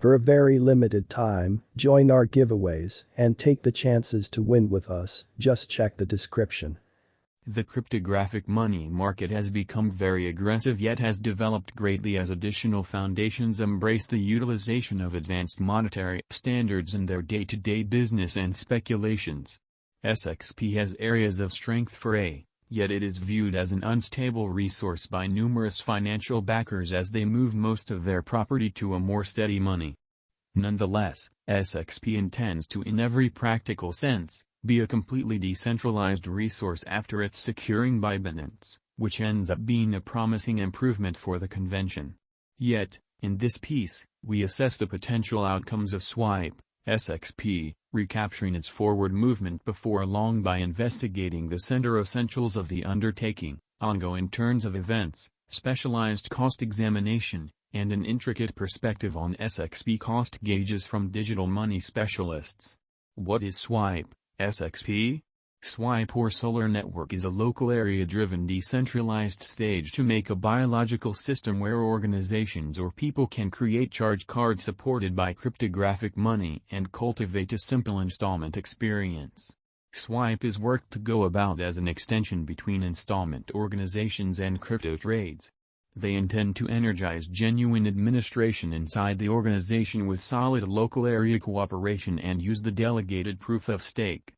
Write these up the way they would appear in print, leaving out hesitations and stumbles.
For a very limited time, join our giveaways and take the chances to win with us. Just check the description. The cryptographic money market has become very aggressive yet has developed greatly as additional foundations embrace the utilization of advanced monetary standards in their day-to-day business and speculations. SXP has areas of strength yet it is viewed as an unstable resource by numerous financial backers as they move most of their property to a more steady money. Nonetheless, SXP intends to in every practical sense, be a completely decentralized resource after its securing by Binance, which ends up being a promising improvement for the convention. Yet, in this piece, we assess the potential outcomes of Swipe, SXP, recapturing its forward movement before long by investigating the center essentials of the undertaking, ongoing turns of events, specialized cost examination, and an intricate perspective on SXP cost gauges from digital money specialists. What is Swipe, SXP? Swipe or Solar Network is a local area-driven decentralized stage to make a biological system where organizations or people can create charge cards supported by cryptographic money and cultivate a simple installment experience. Swipe is worked to go about as an extension between installment organizations and crypto trades. They intend to energize genuine administration inside the organization with solid local area cooperation and use the delegated proof of stake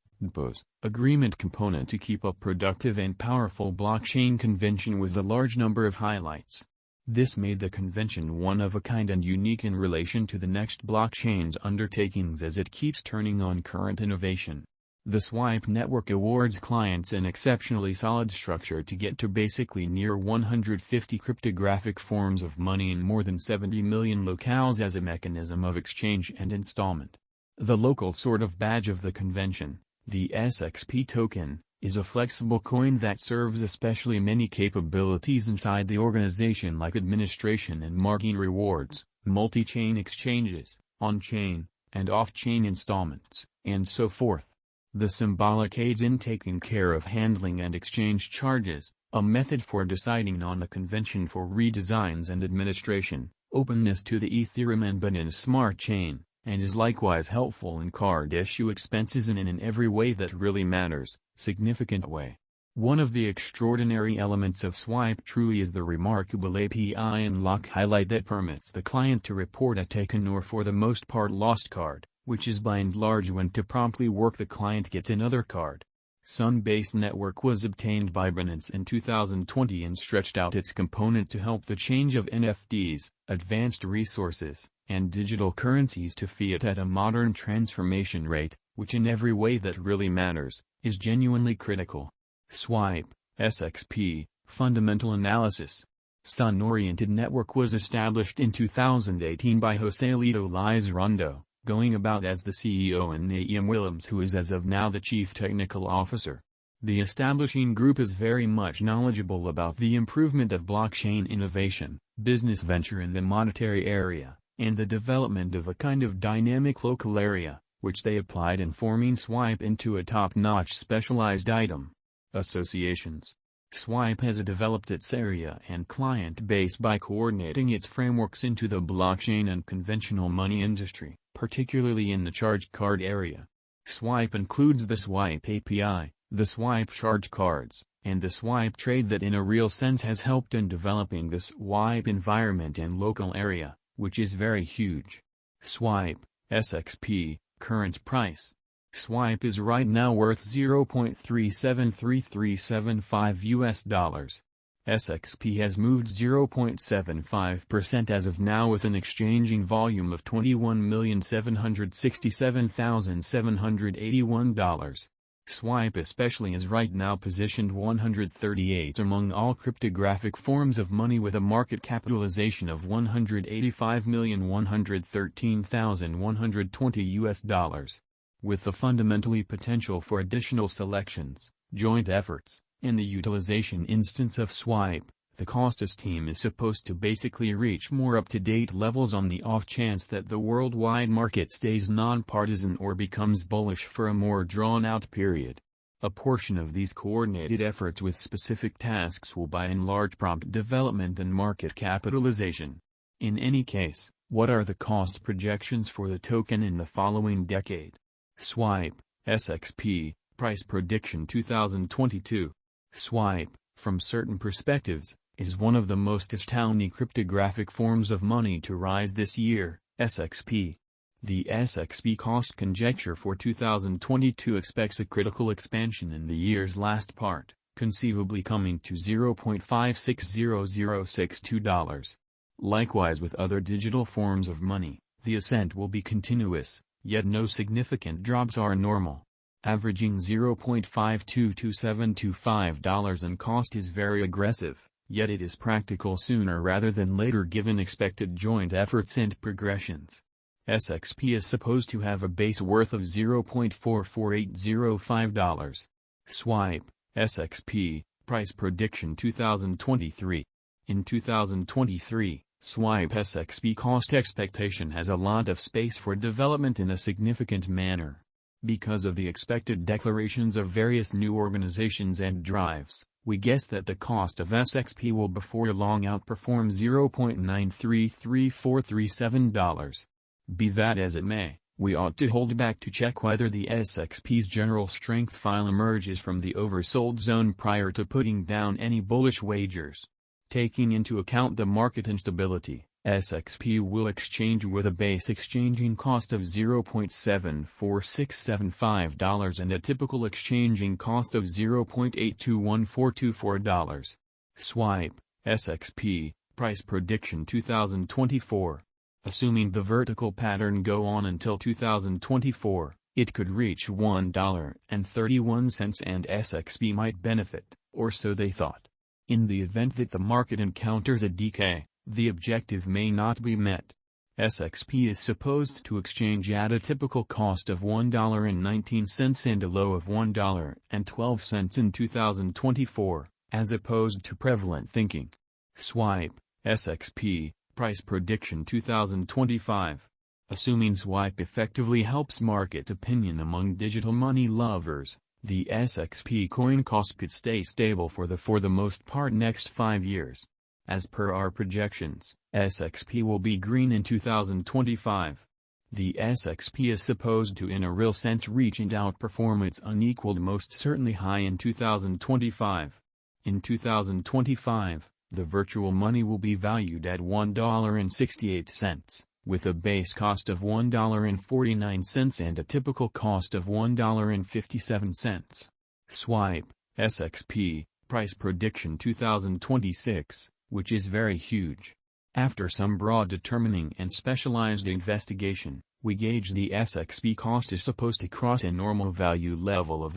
agreement component to keep a productive and powerful blockchain convention with a large number of highlights. This made the convention one of a kind and unique in relation to the next blockchain's undertakings as it keeps turning on current innovation. The Swipe network awards clients an exceptionally solid structure to get to basically near 150 cryptographic forms of money in more than 70 million locales as a mechanism of exchange and installment. The local sort of badge of the convention, the SXP token, is a flexible coin that serves especially many capabilities inside the organization like administration and marking rewards, multi-chain exchanges, on-chain, and off-chain installments, and so forth. The symbolic aids in taking care of handling and exchange charges, a method for deciding on the convention for redesigns and administration, openness to the Ethereum and Binance Smart Chain, and is likewise helpful in card issue expenses and in every way that really matters, significant way. One of the extraordinary elements of Swipe truly is the remarkable API unlock highlight that permits the client to report a taken or for the most part lost card, which is by and large when to promptly work the client gets another card. Sun-based network was obtained by Binance in 2020 and stretched out its component to help the change of NFTs, advanced resources, and digital currencies to fiat at a modern transformation rate, which in every way that really matters, is genuinely critical. Swipe, SXP, Fundamental Analysis. Sun-oriented network was established in 2018 by Joselito Lizarondo, going about as the CEO and Naeem Willems who is as of now the Chief Technical Officer. The establishing group is very much knowledgeable about the improvement of blockchain innovation, business venture in the monetary area, and the development of a kind of dynamic local area, which they applied in forming Swipe into a top-notch specialized item. Associations. Swipe has developed its area and client base by coordinating its frameworks into the blockchain and conventional money industry, particularly in the charge card area. Swipe includes the Swipe API, the Swipe charge cards, and the Swipe trade that in a real sense has helped in developing the Swipe environment and local area, which is very huge. Swipe, SXP, current price. Swipe is right now worth $0.373375. SXP has moved 0.75% as of now with an exchanging volume of $21,767,781. Swipe especially is right now positioned 138 among all cryptographic forms of money with a market capitalization of $185,113,120. With the fundamentally potential for additional selections, joint efforts, and the utilization instance of Swipe, the Costas team is supposed to basically reach more up-to-date levels on the off chance that the worldwide market stays non-partisan or becomes bullish for a more drawn-out period. A portion of these coordinated efforts with specific tasks will by and large prompt development and market capitalization. In any case, What are the cost projections for the token in the following decade? Swipe, SXP, price prediction 2022. Swipe, from certain perspectives, is one of the most astounding cryptographic forms of money to rise this year, SXP. The SXP cost conjecture for 2022 expects a critical expansion in the year's last part, conceivably coming to $0.560062. Likewise with other digital forms of money, the ascent will be continuous, yet no significant drops are normal. Averaging $0.522725 in cost is very aggressive, yet it is practical sooner rather than later given expected joint efforts and progressions. SXP is supposed to have a base worth of $0.44805. Swipe, SXP, price prediction 2023. In 2023, Swipe SXP cost expectation has a lot of space for development in a significant manner. Because of the expected declarations of various new organizations and drives, we guess that the cost of SXP will before long outperform $0.933437. Be that as it may, we ought to hold back to check whether the SXP's general strength file emerges from the oversold zone prior to putting down any bullish wagers. Taking into account the market instability, SXP will exchange with a base exchanging cost of $0.74675 and a typical exchanging cost of $0.821424. Swipe, SXP, price prediction 2024. Assuming the vertical pattern go on until 2024, it could reach $1.31 and SXP might benefit, or so they thought. In the event that the market encounters a decay, the objective may not be met. SXP is supposed to exchange at a typical cost of $1.19 and a low of $1.12 in 2024, as opposed to prevalent thinking. Swipe, SXP, price prediction 2025. Assuming Swipe effectively helps market opinion among digital money lovers, the SXP coin cost could stay stable for the most part next 5 years. As per our projections, SXP will be green in 2025. The SXP is supposed to in a real sense reach and outperform its unequaled most certainly high in 2025. In 2025, the virtual money will be valued at $1.68, with a base cost of $1.49 and a typical cost of $1.57. Swipe, SXP, price prediction 2026, which is very huge. After some broad determining and specialized investigation, we gauge the SXP cost is supposed to cross a normal value level of